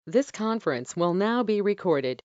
This conference will now be recorded.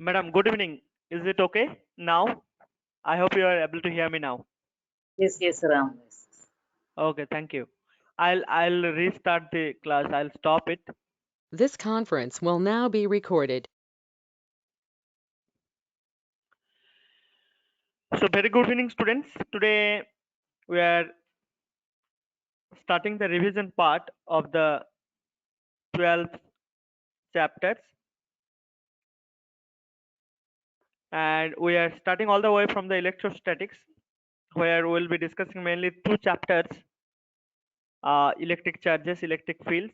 Madam, good evening. Is it okay now? I hope you are able to hear me now. Yes, Ram. Yes. Okay, thank you. I'll restart the class. I'll stop it. This conference will now be recorded. So very good evening, students. Today we are starting the revision part of the 12th chapters, and we are starting all the way from the electrostatics, where we'll be discussing mainly two chapters: electric charges, electric fields,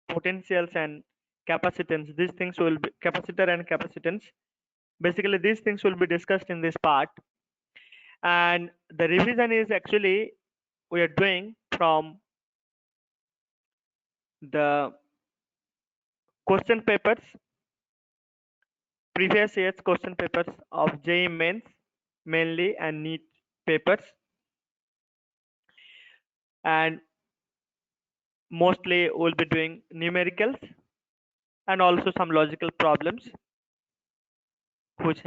potentials, and capacitance. These things will be capacitor and capacitance. Basically, these things will be discussed in this part, and the revision is actually we are doing from the question papers, previous year's question papers of JEE Mains mainly, and NEET papers, and mostly we'll be doing numericals and also some logical problems which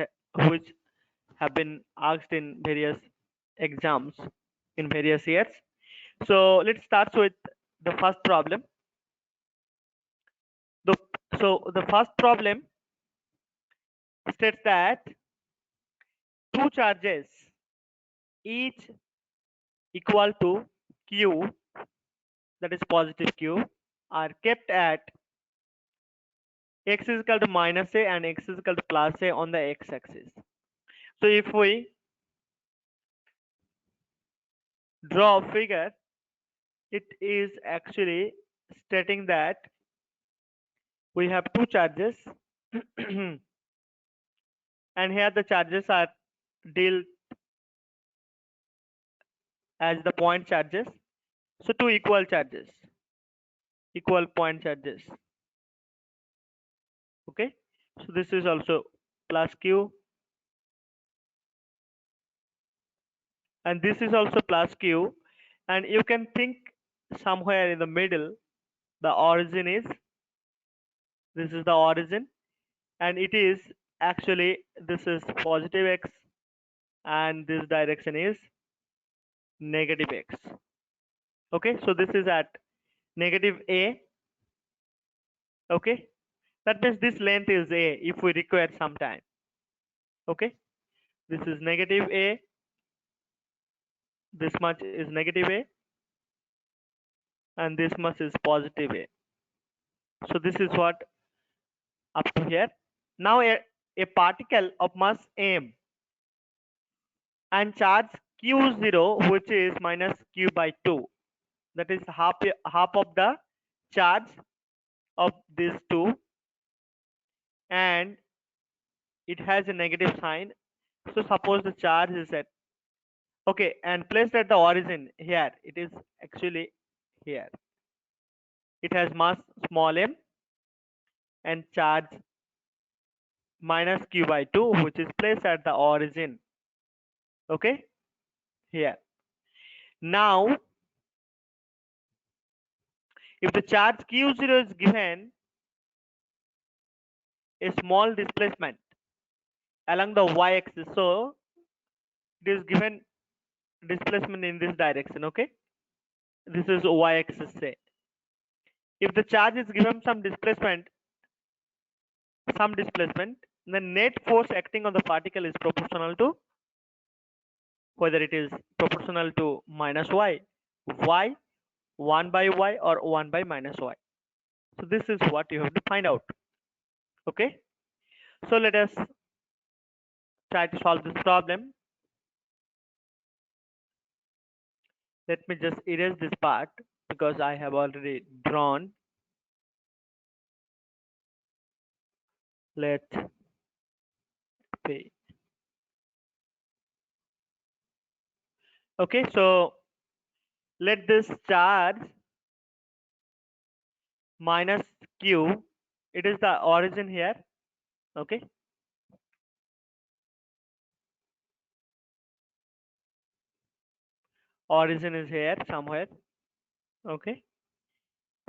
which have been asked in various exams in various years. So let's start with the first problem. The, the first problem states that two charges each equal to q, that is positive q, are kept at x is equal to minus a and x is equal to plus a on the x-axis. So if we draw a figure, it is actually stating that we have two charges and here the charges are dealt as the point charges. So two equal charges, equal point charges. Okay, so this is also plus q and this is also plus q, and you can think somewhere in the middle the origin is, this is the origin, and it is actually, this is positive x and this direction is negative x. Okay, so this is at negative a. Okay, that means this length is a if we require some time. Okay, this is negative a, this much is negative a, and this much is positive a. So this is what up to here. Now a particle of mass m and charge q0, which is minus q by 2, that is half of the charge of these two, and it has a negative sign. So suppose the charge is at Okay, and placed at the origin here, it is actually here. It has mass small m and charge minus q by 2, which is placed at the origin. Okay, here. Now, if the charge q0 is given a small displacement along the y-axis, so it is given displacement in this direction. Okay, this is y-axis. Say, if the charge is given some displacement, the net force acting on the particle is proportional to, whether it is proportional to minus y, 1 by y, or 1 by minus y. So this is what you have to find out. Okay, so let us try to solve this problem. Let me just erase this part because I have already drawn. Let me. Okay, so let this charge minus q, it is the origin here. Okay, origin is here somewhere. Okay,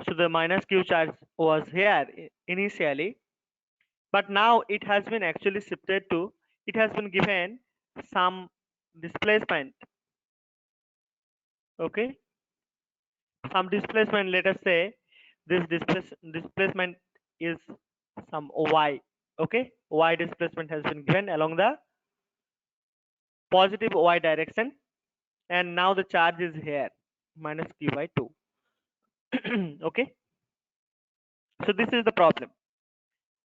so the minus q charge was here initially, but now it has been actually shifted to, it has been given some displacement. Okay, some displacement, let us say this displacement is some y. Okay, y displacement has been given along the positive y direction, and now the charge is here minus q by 2. Okay, so this is the problem.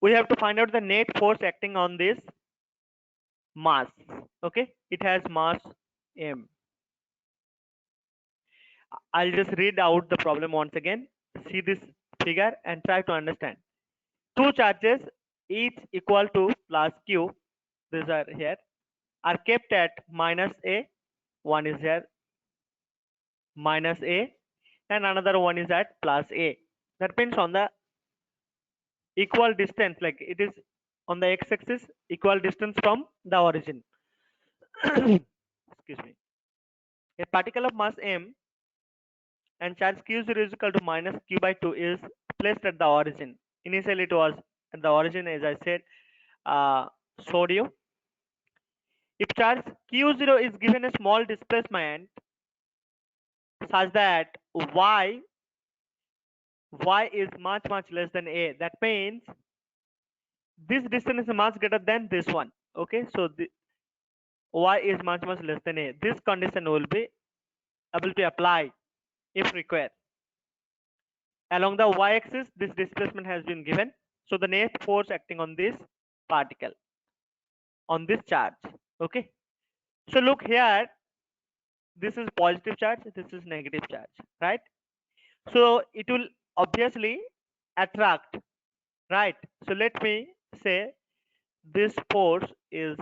We have to find out the net force acting on this mass. Okay, it has mass m. I'll just read out the problem once again. See this figure and try to understand. Two charges, each equal to plus q, these are here, are kept at minus a. One is here minus a, and another one is at plus a. That means on the equal distance, like it is on the x-axis, equal distance from the origin. Excuse me. A particle of mass m and charge q0 is equal to minus q by 2 is placed at the origin. Initially it was at the origin, as I said, showed you. If charge q0 is given a small displacement such that y is much less than a, that means this distance is much greater than this one. Okay, so the y is much less than a. This condition will be able to apply if required. Along the y-axis, this displacement has been given. So the net force acting on this particle, on this charge. Okay. So look here, this is positive charge, this is negative charge, right? So it will obviously attract, right? So let me say this force is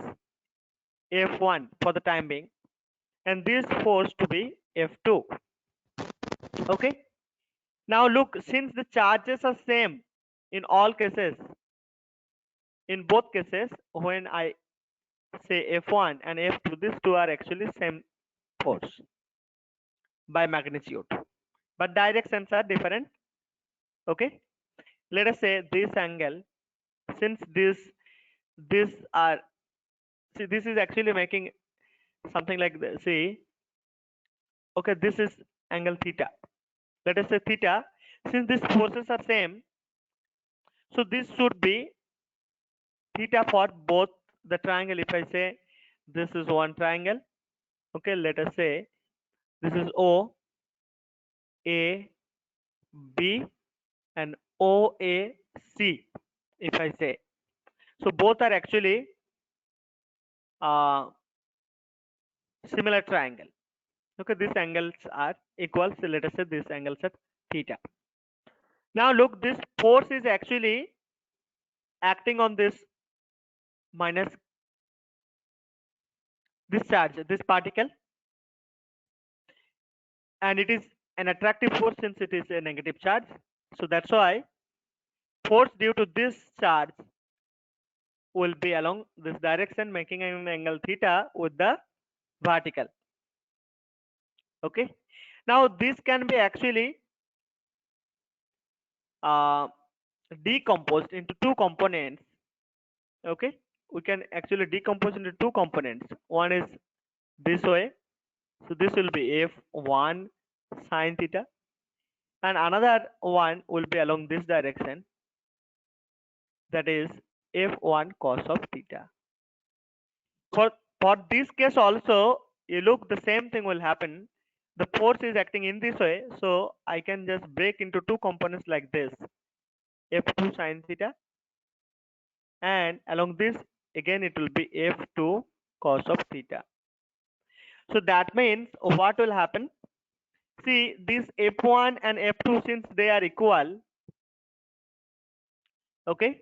F1 for the time being, and this force to be F2. Okay. Now look, since the charges are same in all cases, in both cases, when I say F1 and F2, these two are actually same force by magnitude, but directions are different. Okay, let us say this angle, since this are, see, this is actually making something like this. See, okay, this is angle theta. Let us say theta. Since these forces are same, so this should be theta for both the triangle. If I say this is one triangle, okay, let us say this is O, A, B, and O, A, C. If I say, so both are actually similar triangle. Okay, these angles are equal. So let us say these angles are theta. Now look, this force is actually acting on this minus this charge, this particle. and it is an attractive force since it is a negative charge. So that's why force due to this charge will be along this direction, making an angle theta with the vertical. Okay. Now this can be actually uh, decomposed into two components. Okay. We can actually decompose into two components. One is this way. So this will be F1 sine theta, and another one will be along this direction, that is F1 cos of theta. For this case also, you look, the same thing will happen. The force is acting in this way, so I can just break into two components like this, F2 sine theta, and along this again it will be F2 cos of theta. So that means what will happen? See, this F1 and F2, since they are equal, okay,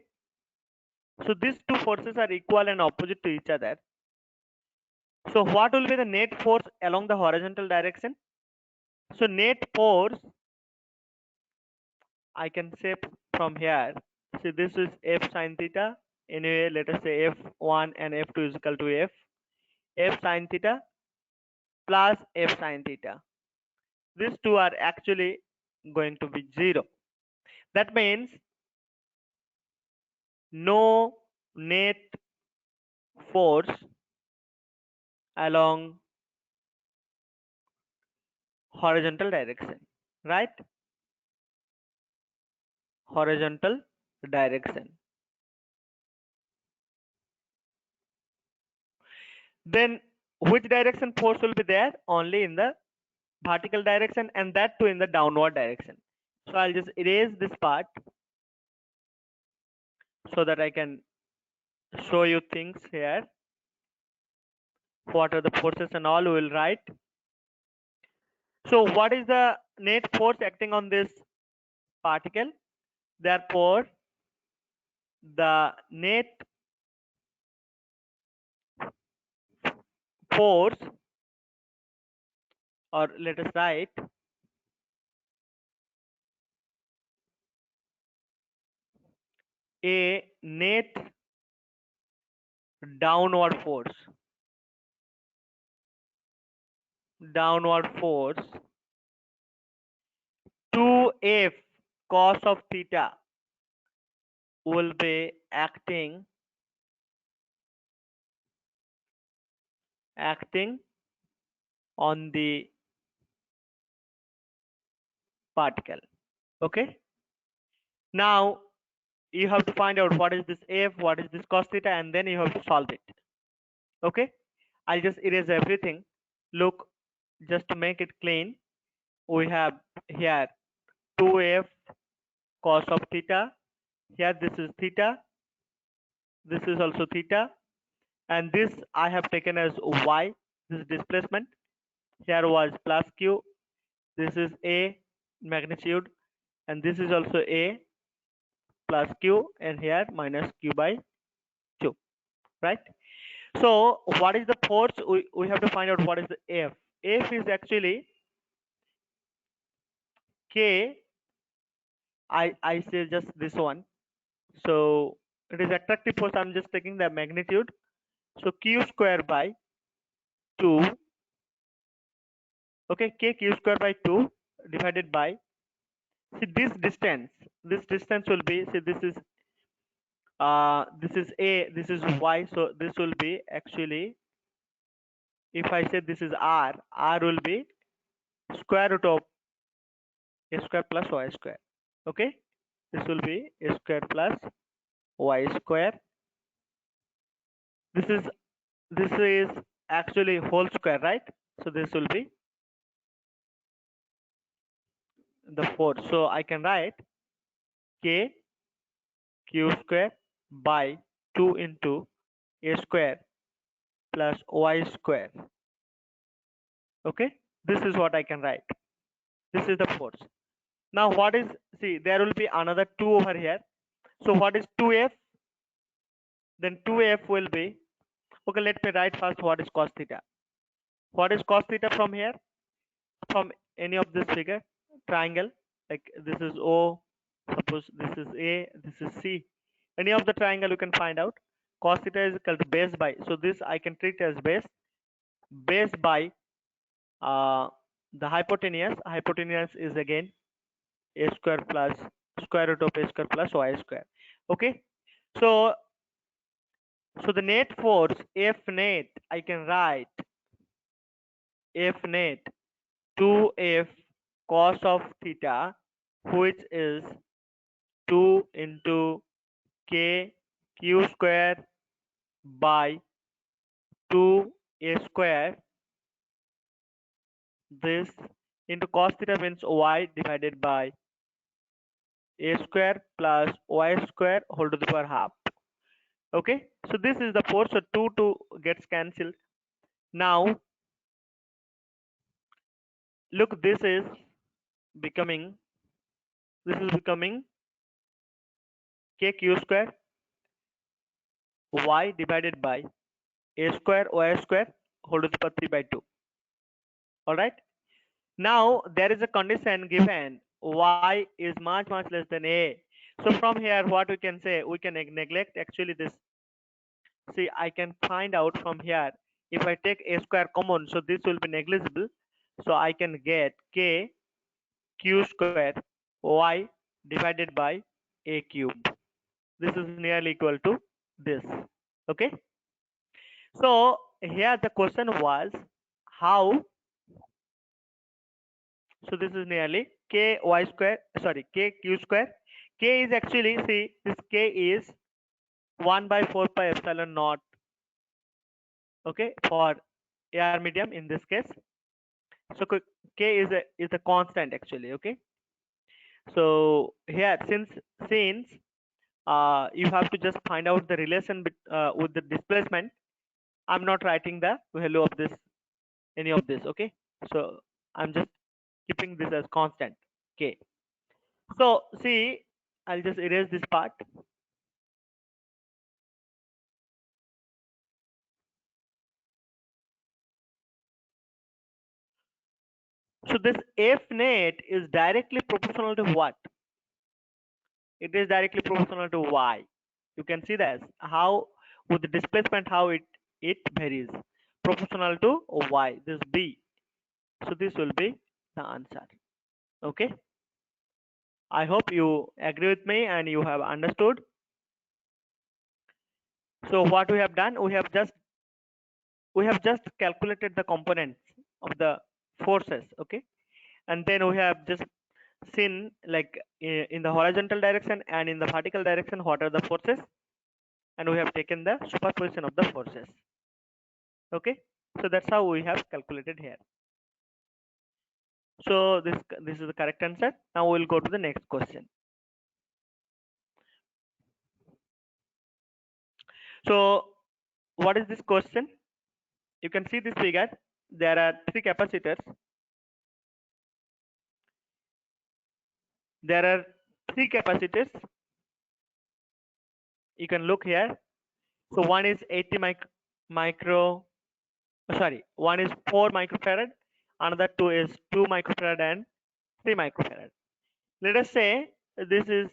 so these two forces are equal and opposite to each other. So what will be the net force along the horizontal direction? So net force, I can say from here. See, this is F sine theta. Anyway, let us say F1 and F2 is equal to F sine theta plus F sine theta. These two are actually going to be 0. That means no net force along horizontal direction, right? Horizontal direction. Then which direction force will be there? Only in the vertical direction, and that too in the downward direction. So I'll just erase this part so that I can show you things here. What are the forces and all we will write. So what is the net force acting on this particle? Therefore, the net force, or let us write a net downward force, downward force 2f cos of theta will be acting on the particle. Okay. Now you have to find out what is this f, what is this cos theta, and then you have to solve it. Okay. I'll just erase everything. Look, just to make it clean, we have here 2f cos of theta. Here this is theta. This is also theta. And this I have taken as y. This is displacement. Here was plus q. This is a magnitude. And this is also a plus q. And here minus q by 2. Right? So what is the force? We have to find out what is the F. F is actually K. I say just this one. So it is attractive force. I'm just taking the magnitude. So Q square by 2. Okay, K Q square by 2 divided by, see, this distance. This distance will be, see, this is A, this is Y. So this will be actually, if I say this is R will be square root of a square plus y square. Okay, this will be a square plus y square. This is actually whole square, right? So this will be the force. So I can write K Q square by 2 into a square plus y square. Okay, this is what I can write. This is the force. Now what is, see, there will be another 2 over here. So what is 2f? Then 2f will be, okay, let me write first what is cos theta. What is cos theta from here? From any of this figure, triangle, like this is O, suppose this is A, this is C, any of the triangle you can find out. Cos theta is equal to base by, so this I can treat as base by the hypotenuse is again a square plus square root of a square plus y square. Okay, so the net force F net I can write F net 2F cos of theta, which is 2 into k q square by 2a square. This into cos theta means y divided by a square plus y square whole to the power half. Okay, so this is the force, so 2 gets cancelled. Now look, becoming this is becoming k q square y divided by a square y square whole to the power 3 by 2. All right, now there is a condition given y is much less than a. So from here what we can say, we can neglect actually this. See, I can find out from here, if I take a square common, so this will be negligible, so I can get k q square y divided by a cube. This is nearly equal to this. Okay, so here the question was how. So this is nearly k y square, sorry, k q square. K is actually, see, this k is 1 by 4 pi epsilon naught. Okay, for air medium in this case. So k is a constant actually. Okay, so here since you have to just find out the relation with the displacement, I'm not writing the value of this, any of this. Okay, so I'm just keeping this as constant k. So see, I'll just erase this part. So this F net is directly proportional to what? It is directly proportional to y. You can see that how with the displacement how it varies, proportional to y, this b. So this will be the answer. Okay, I hope you agree with me and you have understood. So what we have done, we have just calculated the components of the forces. Okay, and then we have just seen, like, in the horizontal direction and in the vertical direction what are the forces, and we have taken the superposition of the forces. Okay, so that's how we have calculated here. So this is the correct answer. Now we'll go to the next question. So what is this question? You can see this figure. There are three capacitors. There are three capacitors. You can look here. So one is 80 one is 4 microfarad, another two is 2 microfarad and 3 microfarad. Let us say this is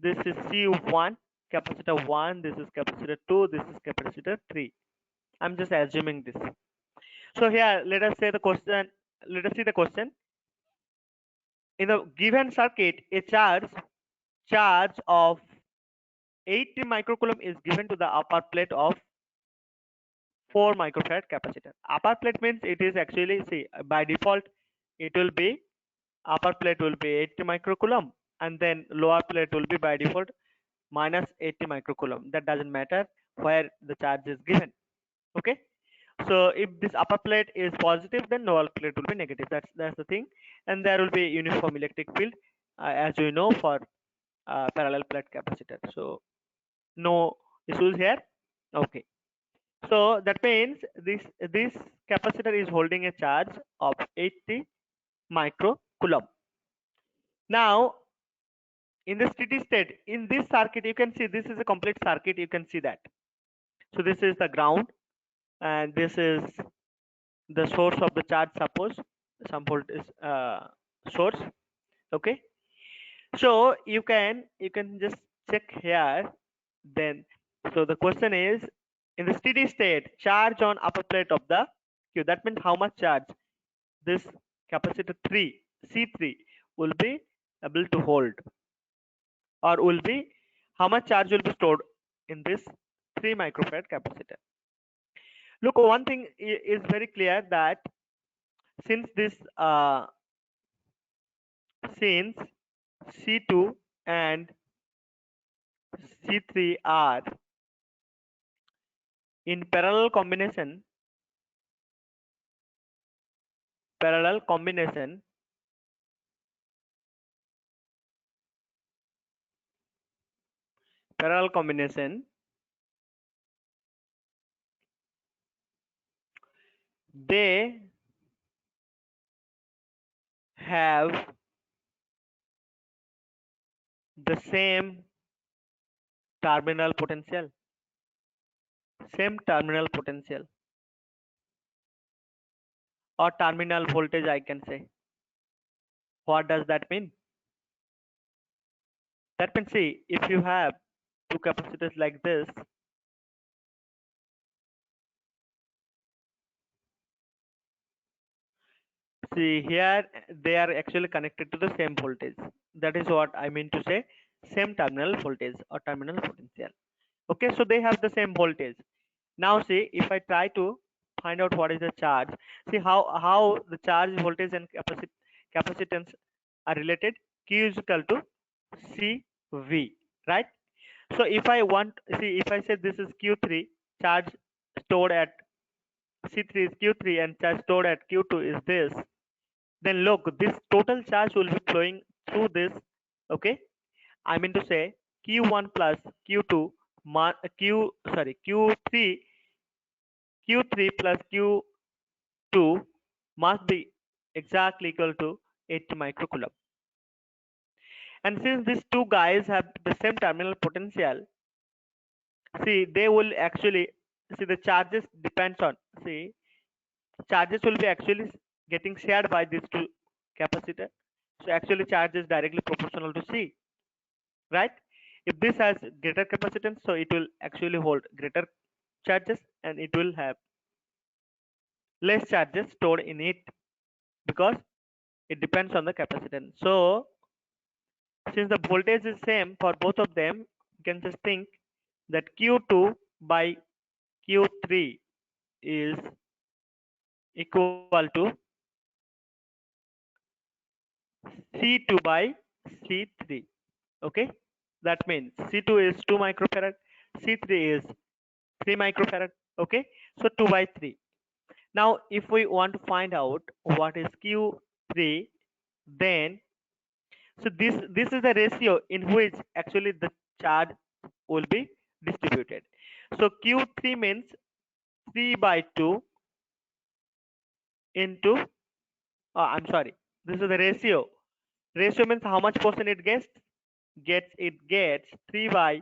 C1, capacitor 1, this is capacitor 2, this is capacitor 3. I'm just assuming this. So here let us see the question. In the given circuit, a charge of 80 microcoulomb is given to the upper plate of 4 microfarad capacitor. Upper plate means it is actually, see, by default it will be, upper plate will be 80 microcoulomb and then lower plate will be by default minus 80 microcoulomb. That doesn't matter where the charge is given. Okay, so if this upper plate is positive, then lower plate will be negative. That's the thing. And there will be uniform electric field, as we know, for parallel plate capacitor. So no issues here. Okay, so that means this capacitor is holding a charge of 80 microcoulomb. Now in the steady state, in this circuit, you can see this is a complete circuit. You can see that. So this is the ground and this is the source of the charge, suppose. some voltage source. Okay, so you can just check here. Then, so the question is, in the steady state, charge on upper plate of the Q. That means how much charge this capacitor 3 C3 will be able to hold, or will be how much charge will be stored in this 3 microfarad capacitor. Look, one thing is very clear, that since this since C2 and C3 are in parallel combination, parallel combination, they have the same terminal potential, or terminal voltage, I can say. What does that mean? That means, see, if you have two capacitors like this, see here they are actually connected to the same voltage. That is what I mean to say, same terminal voltage or terminal potential. Okay, so they have the same voltage. Now see, if I try to find out what is the charge, see how the charge, voltage, and capacitance are related. Q is equal to CV, right? So if I want, see, if I say this is Q3, charge stored at C3 is Q3 and charge stored at Q2 is this, then look, this total charge will be flowing through this. Okay, I mean to say Q1 plus Q2 Q3 plus Q2 must be exactly equal to 80 microcoulomb. And since these two guys have the same terminal potential, see, they will actually, see, the charges depends on, see, charges will be actually getting shared by these two capacitor. So actually charge is directly proportional to C, right? If this has greater capacitance, so it will actually hold greater charges, and it will have less charges stored in it, because it depends on the capacitance. So since the voltage is same for both of them, you can just think that Q2 by Q3 is equal to C2 by C3. Okay, that means C2 is 2 microfarad, C3 is 3 microfarad. Okay, so 2 by 3. Now if we want to find out what is Q3, then, so this is the ratio in which actually the charge will be distributed. So Q3 means 3 by 2 into, I'm sorry, this is the ratio. Ratio means how much portion it gets? It gets 3 by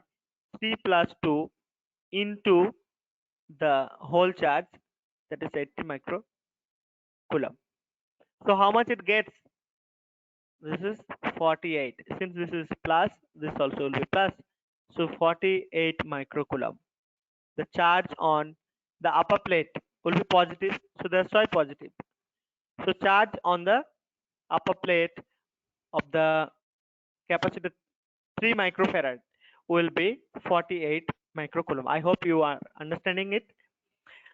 3 plus 2 into the whole charge, that is 80 microcoulomb. So how much it gets? This is 48. Since this is plus, this also will be plus. So 48 microcoulomb. The charge on the upper plate will be positive, so that's why positive. So charge on the upper plate of the capacitor 3 microfarad will be 48 microcoulomb. I hope you are understanding it.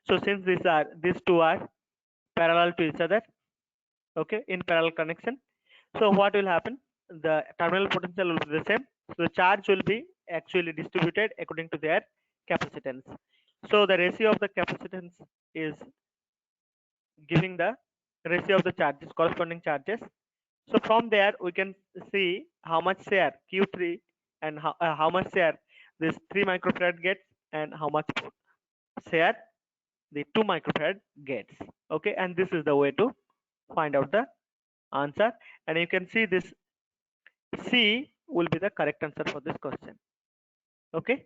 So since these two are parallel to each other, okay, in parallel connection, so what will happen? The terminal potential will be the same. So the charge will be actually distributed according to their capacitance. So the ratio of the capacitance is giving the ratio of the charges, corresponding charges. So from there we can see how much share Q3 and how much share this 3 microfarad gets, and how much share the 2 microfarad gets. Okay, and this is the way to find out the answer, and you can see this C will be the correct answer for this question. Okay,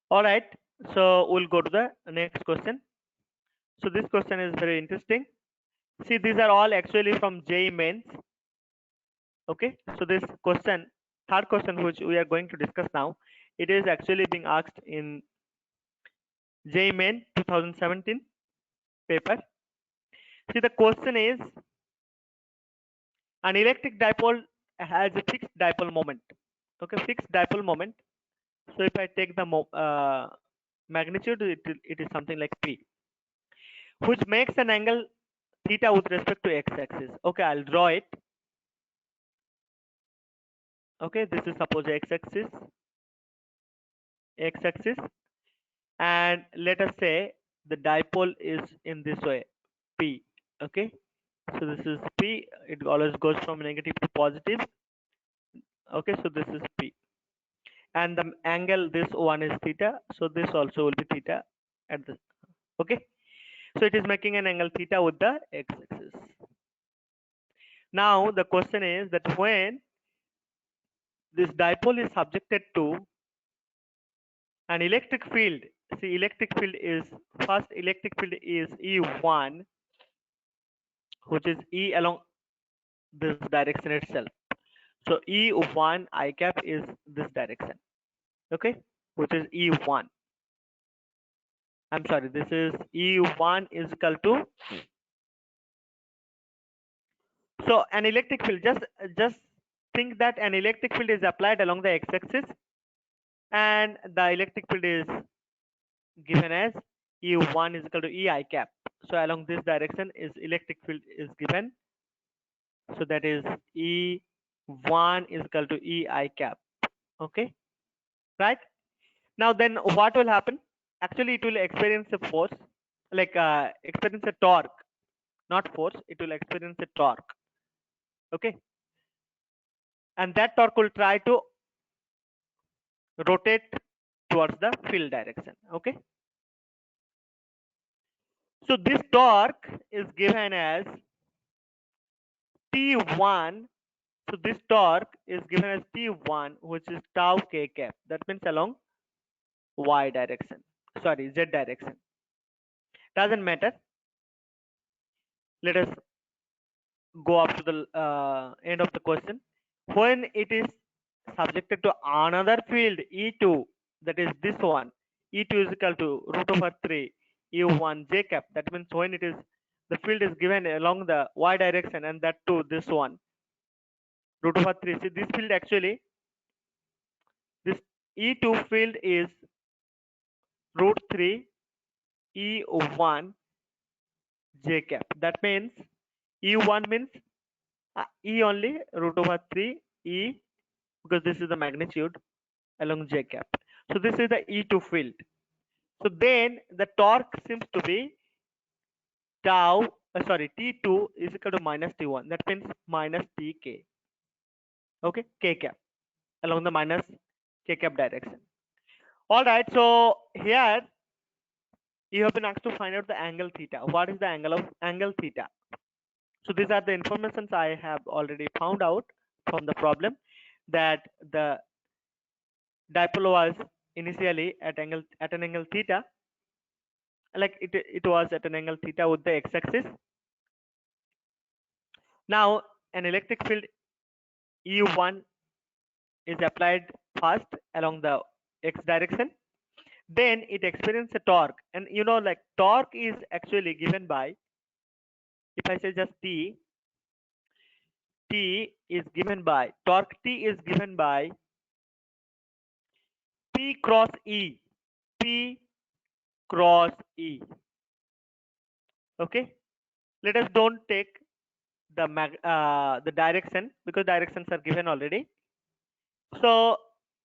all right, so we'll go to the next question. So this question is very interesting. See, these are all actually from JEE mains. Okay, so this question, third question, which we are going to discuss now, it is actually being asked in JEE main 2017 paper. See, the question is, an electric dipole has a fixed dipole moment. Okay, fixed dipole moment. So if I take the magnitude, it is something like P, which makes an angle theta with respect to x-axis. Okay, I'll draw it. Okay, this is suppose x-axis, and let us say the dipole is in this way, P. Okay, so this is P. It always goes from negative to positive. Okay, so this is P, and the angle this one is theta. So this also will be theta at this. Okay, so it is making an angle theta with the x-axis. Now the question is that when this dipole is subjected to an electric field, see, electric field is, first electric field is E1, which is E along this direction itself. So E1 I cap is this direction. Okay, which is E1. I'm sorry, this is E1 is equal to, so an electric field, just think that an electric field is applied along the x-axis, and the electric field is given as E1 is equal to E I cap. So along this direction is electric field is given. So that is E1 is equal to E I cap. Okay, right? Now then what will happen? Actually it will experience a force, like experience a torque, not force, it will experience a torque. Okay, and that torque will try to rotate towards the field direction. Okay, so this torque is given as T1. So this torque is given as T1, which is tau k cap. That means along y direction, sorry, z direction. Doesn't matter. Let us go up to the end of the question. When it is subjected to another field E2, that is this one, E2 is equal to root over 3 E1 j cap. That means when it is, the field is given along the y direction, and that too this one, root over 3. See, this field actually, this E2 field is root 3 E1 j cap. That means E1 means E only, root over 3 E, because this is the magnitude along j cap. So this is the E2 field. So then the torque seems to be tau, T2 is equal to minus T1. That means minus Tk. Okay, k cap along the minus k cap direction. All right, so here you have been asked to find out the angle theta. What is the angle theta? So these are the informations I have already found out from the problem, that the dipole was initially at an angle theta, like it was at an angle theta with the x-axis. Now an electric field E1 is applied first along the x direction, then it experiences a torque, and you know, like torque is actually given by, if I say just T is given by, torque T is given by P cross E. P cross E. Okay, let us don't take the direction, because directions are given already. So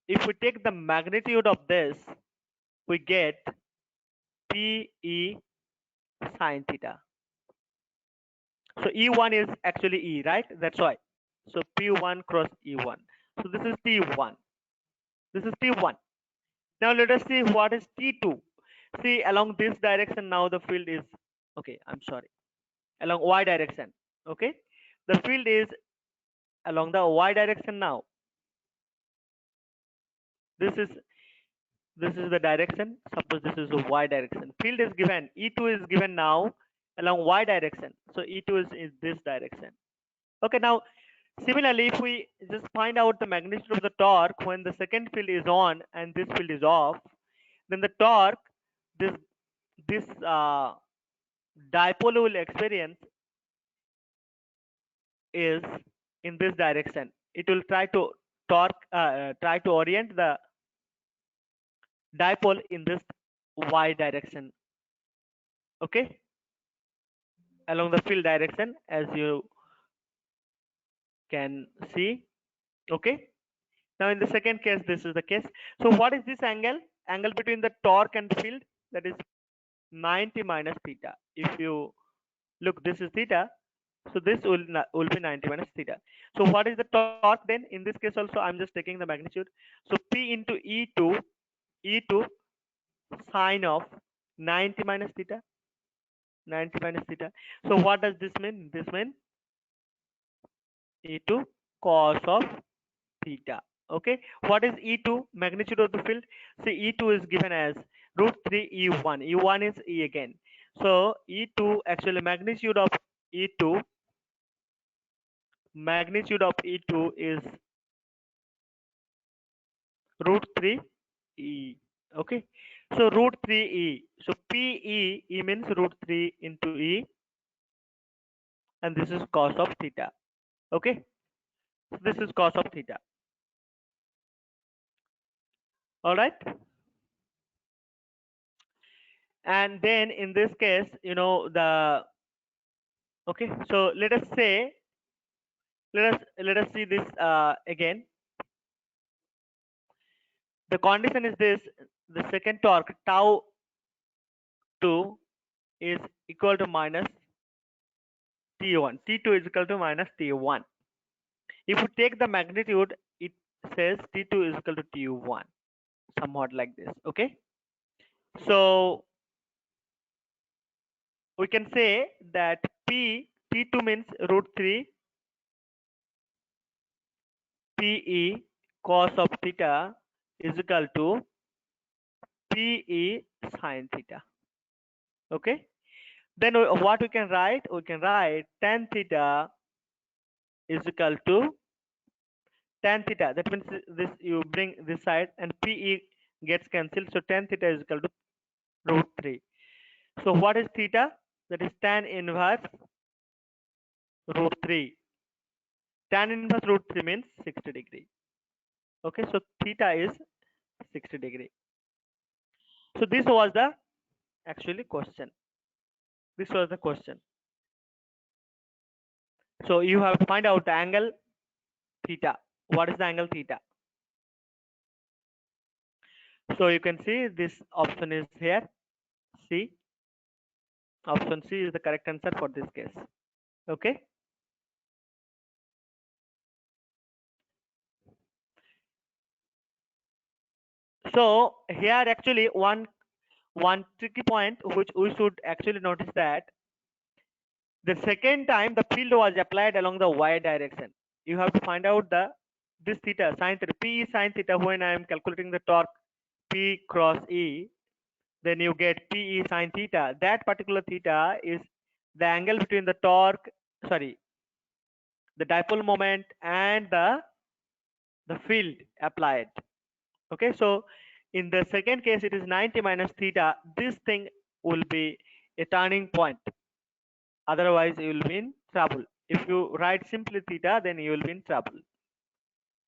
if we take the magnitude of this, we get PE sine theta. So E1 is actually E, right? That's why. So P1 cross E1. So this is T1. This is T1. Now let us see what is T2. See, along this direction now the field is, okay, I'm sorry, along Y direction. Okay, the field is along the Y direction now. This is This is the direction. Suppose this is the y direction. Field is given. E2 is given now along y direction. So E2 is in this direction. Okay, now similarly, if we just find out the magnitude of the torque when the second field is on and this field is off, then the torque, this dipole will experience is in this direction. It will try to try to orient the dipole in this y direction. Okay, along the field direction, as you can see. Okay, now in the second case, this is the case. So what is this angle? Angle between the torque and the field, that is 90 minus theta. If you look, this is theta, so this will be 90 minus theta. So what is the torque then? In this case also, I'm just taking the magnitude. So P into E2 sine of 90 minus theta. 90 minus theta. So what does this mean? This means E2 cos of theta. Okay, what is E2? Magnitude of the field. See, E2 is given as root 3 E1. E1 is E again. So E2, actually magnitude of E2 is root 3 E. Okay, so root 3 E. So PE, E means root 3 into E, and this is cos of theta. Okay, so this is cos of theta. All right. And then in this case, okay, so let us see this again. The condition is this: the second torque tau 2 is equal to minus T1. T2 is equal to minus T1. If you take the magnitude, it says T2 is equal to T1, somewhat like this. Okay, so we can say that T2 means root 3 PE cos of theta is equal to PE sine theta. Okay, then what we can write? We can write tan theta is equal to tan theta. That means this, you bring this side and PE gets cancelled. So tan theta is equal to root 3. So what is theta? That is tan inverse root 3. Tan inverse root 3 means 60 degree. Okay, so theta is 60 degree. So this was the actually question. This was the question. So you have to find out the angle theta. What is the angle theta? So you can see this option is here. C. Option C is the correct answer for this case. Okay. So here actually one tricky point which we should actually notice, that the second time the field was applied along the y direction. You have to find out this theta, sine theta, P sine theta. When I am calculating the torque P cross E, then you get PE sine theta. That particular theta is the angle between the torque, sorry, the dipole moment and the field applied. Okay, so in the second case it is 90 minus theta. This thing will be a turning point. Otherwise you will be in trouble. If you write simply theta, then you will be in trouble.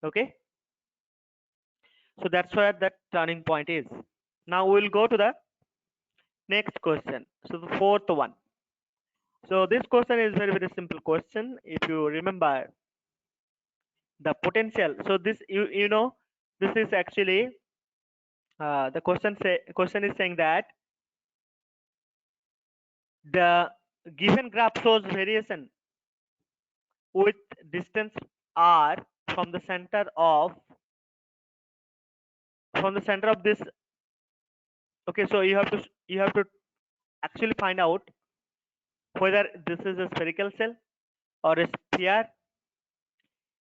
Okay, so that's where that turning point is. Now we will go to the next question. So the fourth one. So this question is very simple question. If you remember the potential, so this you know this is actually the question is saying that the given graph shows variation with distance r from the center of this. Okay, so you have to actually find out whether this is a spherical cell or a sphere,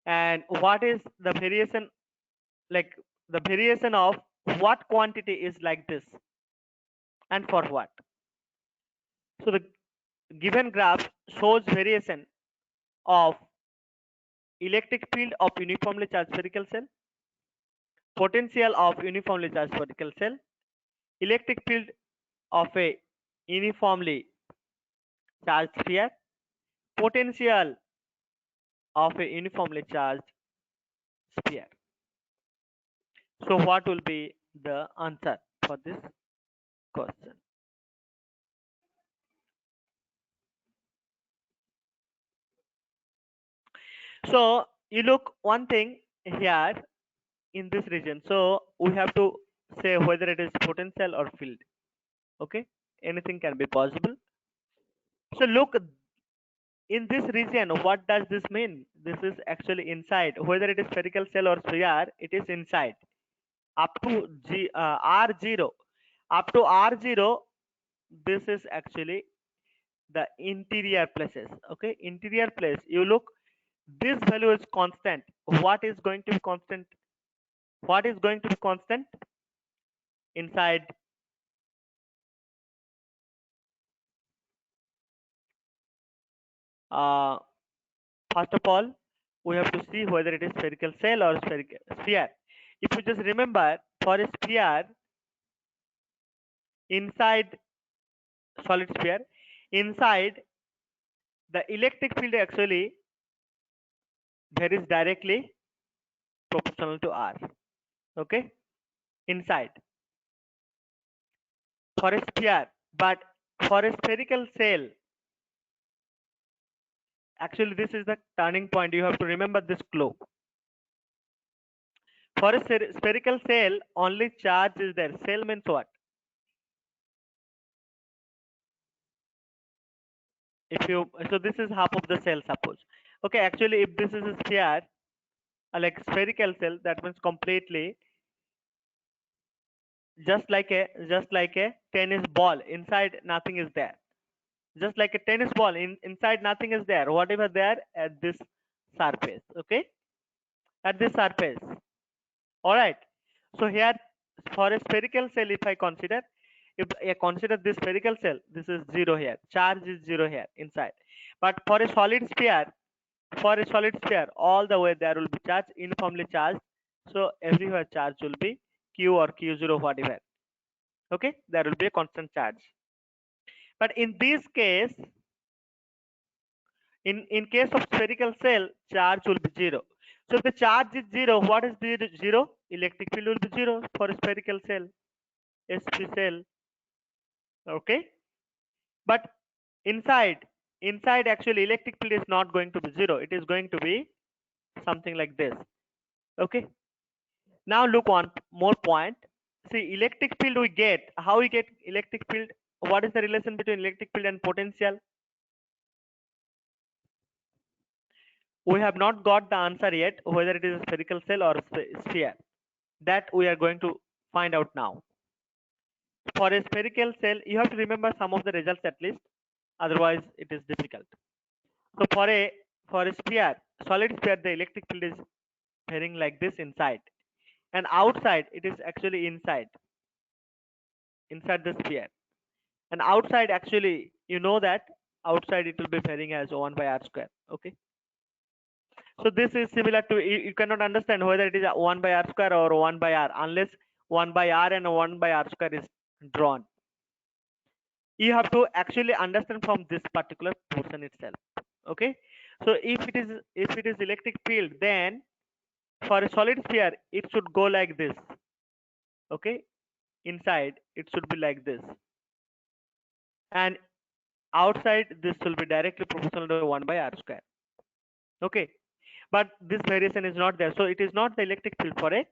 and what is the variation, like the variation of what quantity is like this and for what. So the given graph shows variation of electric field of uniformly charged spherical cell, potential of uniformly charged spherical cell, electric field of a uniformly charged sphere, potential of a uniformly charged sphere. So what will be the answer for this question? So you look one thing here in this region. So we have to say whether it is potential or field. Okay, anything can be possible. So look in this region, what does this mean? This is actually inside. Whether it is spherical cell or sphere, it is inside. Up to R0, up to R0, this is actually the interior places. Okay, interior place. You look, this value is constant. What is going to be constant? What is going to be constant inside? Uh, First of all, we have to see whether it is spherical cell or spherical sphere. If you just remember, for a sphere inside solid sphere, inside the electric field actually varies directly proportional to R. Okay, inside for a sphere, but for a spherical cell, actually this is the turning point. You have to remember this clue. For a spherical cell, only charge is there. Cell means what? If you, so this is half of the cell, suppose. Okay, actually if this is a sphere, like spherical cell, that means completely just like a tennis ball. Inside nothing is there. Just like a tennis ball, inside nothing is there. Whatever there at this surface. Okay, at this surface. All right. So here for a spherical cell, if I consider, if I consider this spherical cell, this is zero here. Charge is zero here inside. But for a solid sphere, all the way there will be charge, uniformly charged. So everywhere charge will be Q or Q0, whatever. Okay, there will be a constant charge. But in this case, in case of spherical cell, charge will be zero. So if the charge is zero, what is the zero? Electric field will be zero for a spherical cell, SP cell. Okay, but inside actually electric field is not going to be zero. It is going to be something like this. Okay, now look on more point. See, electric field we get. How we get electric field? What is the relation between electric field and potential? We have not got the answer yet, whether it is a spherical cell or a sphere. That we are going to find out now. For a spherical cell, you have to remember some of the results at least, otherwise it is difficult. So for a sphere, solid sphere, the electric field is varying like this inside, and outside it is actually inside the sphere. And outside, actually, you know that outside it will be varying as 1 by r square. Okay, so this is similar to, you cannot understand whether it is a 1 by r square or 1 by r unless 1 by r and 1 by r square is drawn. You have to actually understand from this particular portion itself. Okay, so if it is electric field, then for a solid sphere it should go like this. Okay, inside it should be like this, and outside this will be directly proportional to 1 by r square. Okay, but this variation is not there, so it is not the electric field for a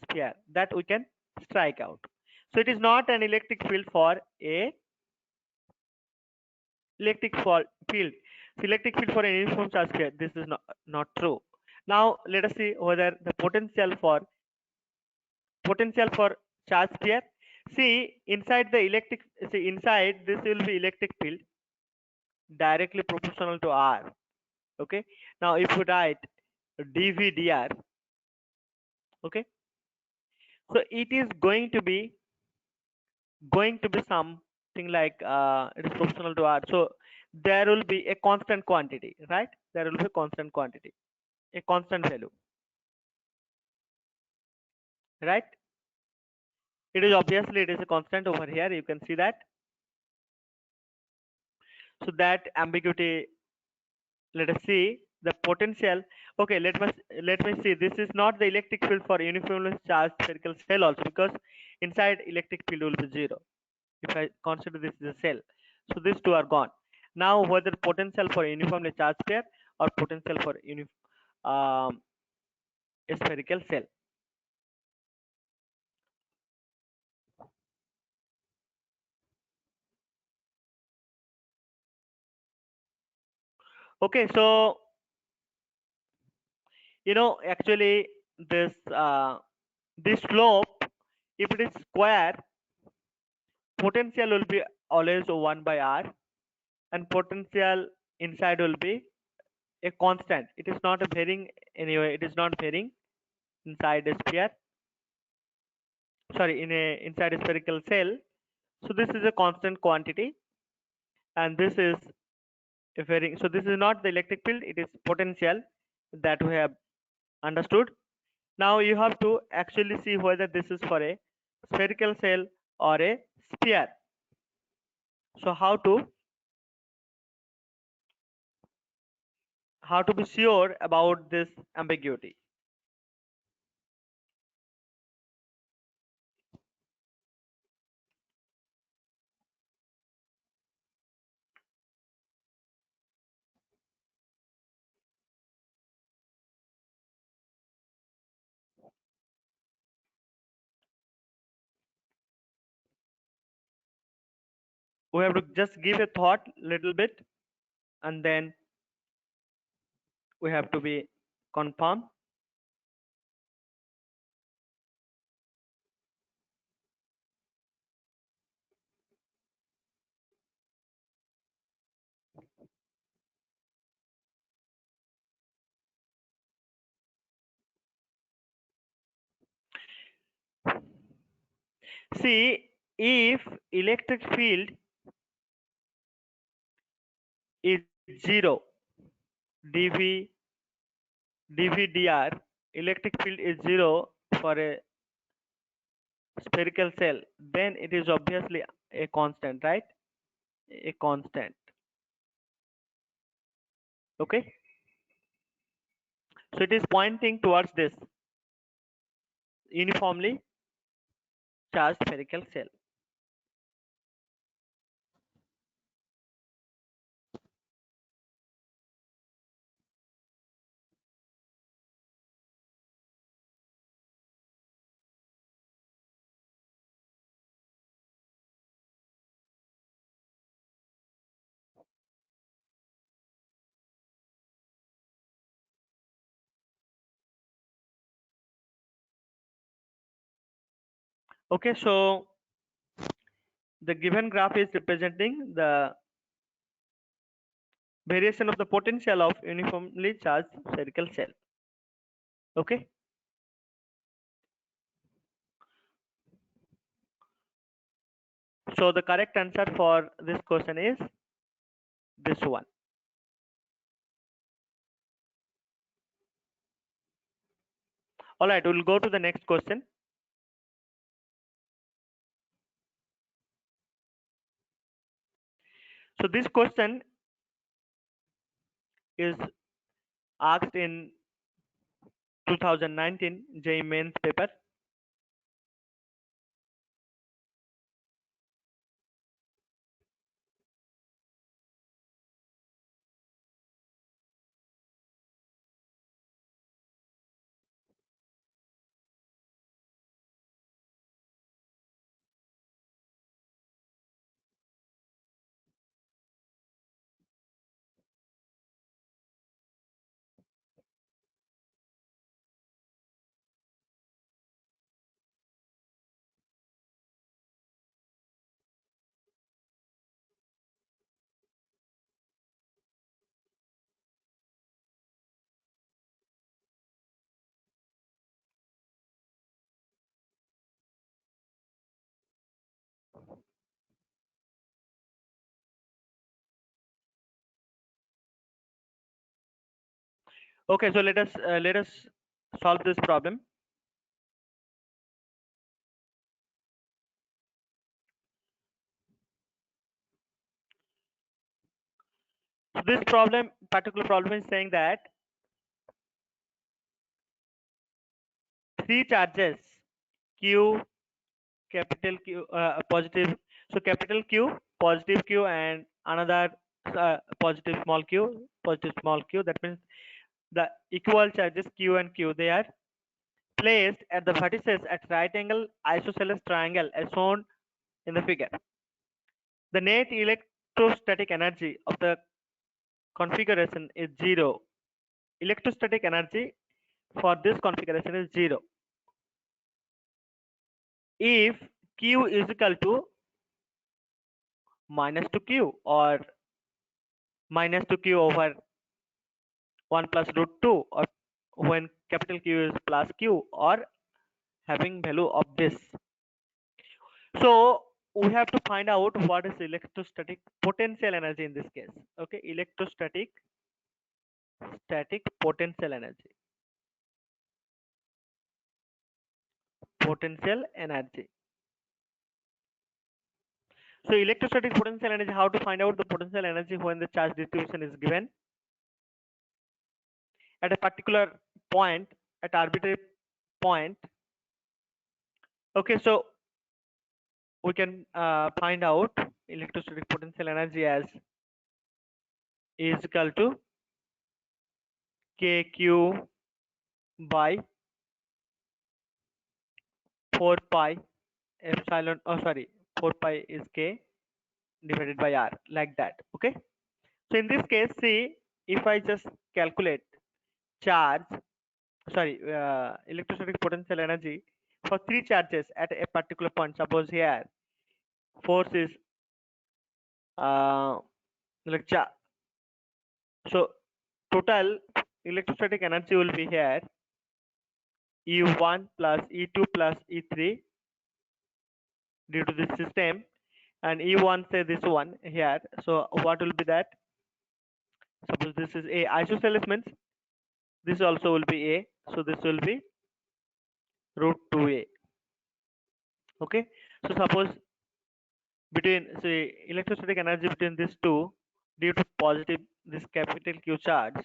sphere, that we can strike out. So it is not an electric field for a field. So electric field for an uniform charge sphere, this is not true. Now let us see whether the potential for charge sphere. See, inside this will be electric field directly proportional to R. Okay, now if you write dv dr, okay, So it is going to be something like it is proportional to R. So there will be a constant quantity, right? There will be a constant quantity, a constant value, right? It is obviously it is a constant over here. You can see that. So that ambiguity, let us see the potential. Okay, let me see. This is not the electric field for uniformly charged spherical cell also, because inside electric field will be zero if I consider this is a cell. So these two are gone. Now whether potential for uniformly charged sphere or potential for um, a spherical cell. Okay, so actually this this slope, if it is square, potential will be always 1 by r, and potential inside will be a constant. It is not a varying anyway. It is not varying inside a sphere. Sorry, inside a spherical cell. So this is a constant quantity, and this is a varying. So this is not the electric field. It is potential that we have understood. Now you have to actually see whether this is for a spherical cell or a sphere. So how to be sure about this ambiguity? We have to just give a thought little bit, and then we have to be confirm. See, if electric field is 0 dv dr, electric field is 0 for a spherical cell, then it is obviously a constant, right? A constant. Okay, so it is pointing towards this uniformly charged spherical cell. Okay, so the given graph is representing the variation of the potential of uniformly charged spherical cell. Okay, so the correct answer for this question is this one. All right, we'll go to the next question. So this question is asked in 2019 JEE mains paper. Okay, so let us solve this problem. So this particular problem is saying that three charges Q, capital Q, positive, so capital Q, positive Q, and another positive small q. That means the equal charges Q and Q, they are placed at the vertices at right angle isosceles triangle as shown in the figure. The net electrostatic energy of the configuration is 0. Electrostatic energy for this configuration is 0 if Q is equal to minus 2Q or minus 2Q over 1 plus root 2, or when capital Q is plus Q, or having value of this. So we have to find out what is electrostatic potential energy in this case. Okay, electrostatic potential energy. Potential energy. So electrostatic potential energy, how to find out the potential energy when the charge distribution is given at a particular point, at arbitrary point. Okay, so we can find out electrostatic potential energy as is equal to kq by 4 pi epsilon, 4 pi is k divided by r, like that. Okay, so in this case, see, if I just calculate charge, electrostatic potential energy for three charges at a particular point. Suppose here force is like so total electrostatic energy will be here E1 plus E2 plus E3 due to this system, and E1 say this one here. So what will be that? Suppose this is A, isosceles means this also will be A, so this will be root 2A. Okay, so suppose between, say, electrostatic energy between these two due to positive this capital Q charge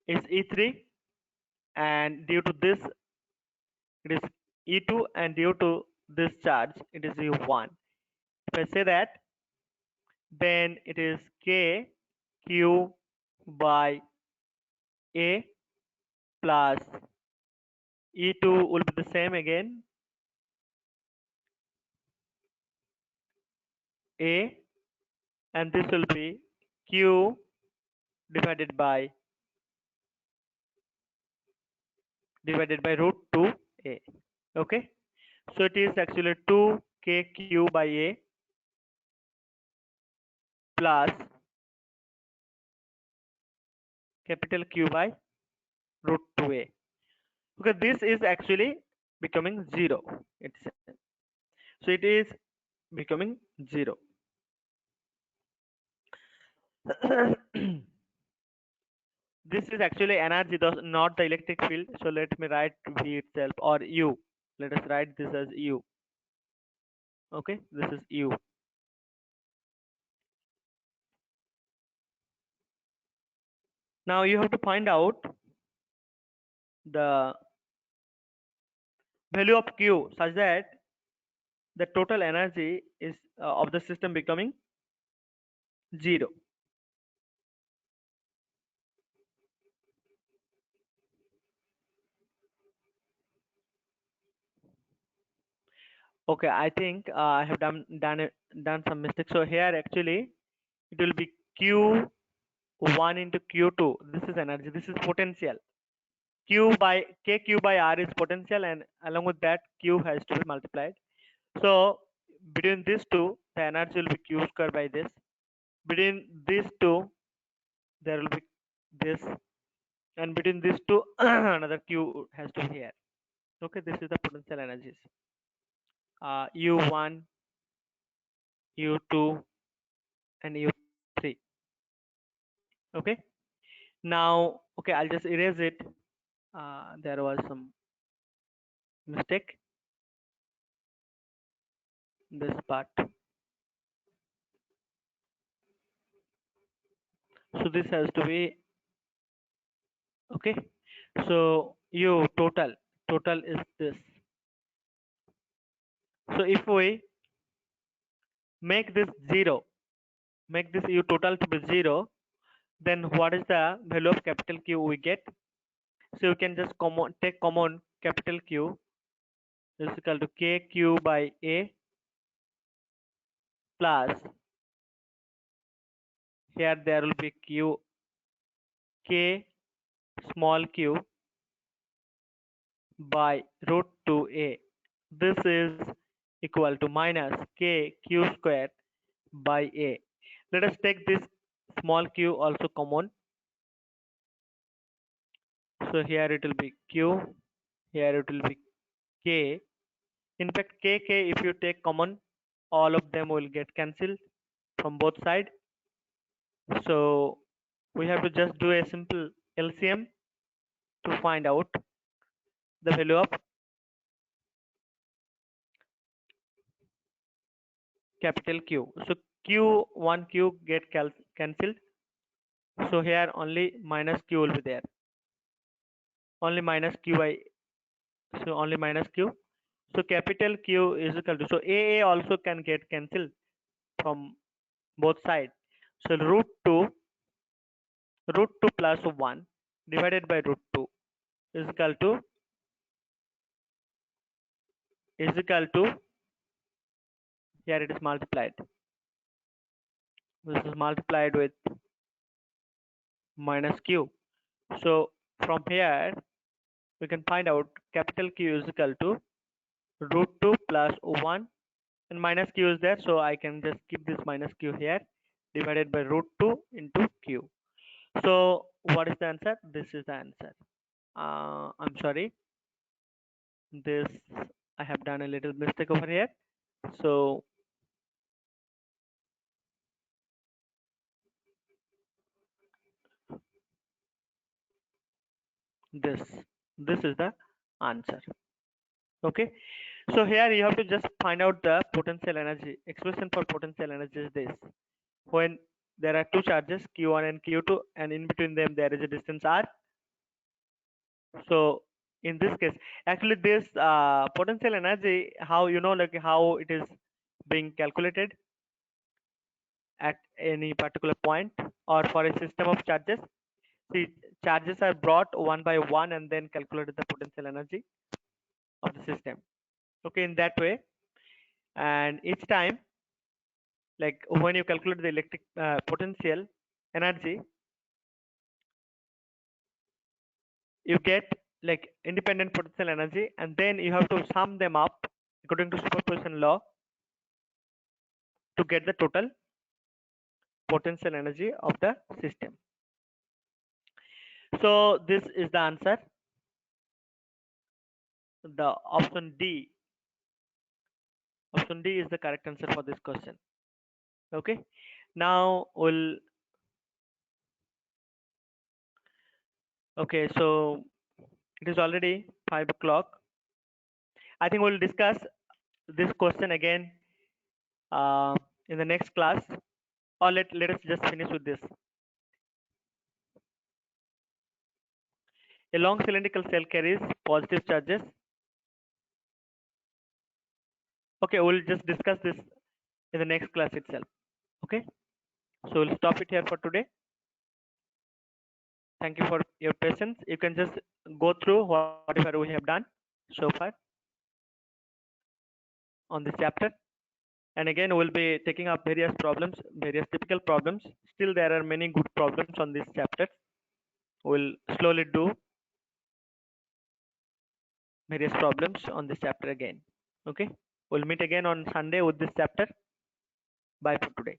is E3, and due to this it is E2, and due to this charge it is E1. If I say that, then it is K Q by A plus E2 will be the same again, A, and this will be Q divided by root 2A. Okay, so it is actually 2 kq by A plus capital Q by root 2A. Okay, this is actually becoming 0. So it is becoming 0. This is actually energy, not the electric field. So let me write V itself, or U. Let us write this as U. Okay, this is U. Now you have to find out the value of Q such that the total energy is of the system becoming 0. Okay, I think I have done some mistake. So here actually it will be Q1 into Q2. This is energy. This is potential. Q by KQ by R is potential, and along with that Q has to be multiplied. So between these two, the energy will be Q square by this. Between these two, there will be this, and between these two, another Q has to be here. Okay, this is the potential energies. U1, U2, and U3. Okay, Now, okay, I'll just erase it. There was some mistake in this part. So this has to be okay. So U total is this. So if we make this 0, make this U total to be 0, then what is the value of capital Q we get? So you can just take common capital Q is equal to KQ by A plus, here there will be Q K small q by root 2A. This is equal to minus K Q square by A. Let us take this small q also common. So here it will be Q, here it will be K. In fact, KK, if you take common, all of them will get cancelled from both sides. So we have to just do a simple LCM to find out the value of capital Q. So Q1 Q get cancelled. So here only minus Q will be there. Only minus Qi. So only minus Q. So capital Q is equal to, so AA also can get cancelled from both sides. So root 2 plus 1 divided by root 2 is equal to here it is multiplied. This is multiplied with minus Q. So from here we can find out capital Q is equal to root 2 plus 1 and minus Q is there, so I can just keep this minus Q here divided by root 2 into Q. So what is the answer? This is the answer. I'm sorry, this I have done a little mistake over here. So this is the answer. Okay, so here you have to just find out the potential energy. Expression for potential energy is this: when there are two charges Q1 and Q2 and in between them there is a distance r. So in this case, actually this potential energy, how like how it is being calculated at any particular point or for a system of charges. See, charges are brought one by one and then calculated the potential energy of the system. Okay, in that way, and each time, like when you calculate the electric potential energy, you get like independent potential energy, and then you have to sum them up according to superposition law to get the total potential energy of the system. So this is the answer. The option D is the correct answer for this question. Okay, now we'll okay, so it is already 5 o'clock. I think we'll discuss this question again in the next class, or let us just finish with this. A long cylindrical cell carries positive charges. Okay, we'll just discuss this in the next class itself. Okay, so we'll stop it here for today. Thank you for your patience. You can just go through whatever we have done so far on this chapter, and again we'll be taking up various problems, various typical problems. Still there are many good problems on this chapter. We'll slowly do various problems on this chapter again. Okay, we'll meet again on Sunday with this chapter. Bye for today.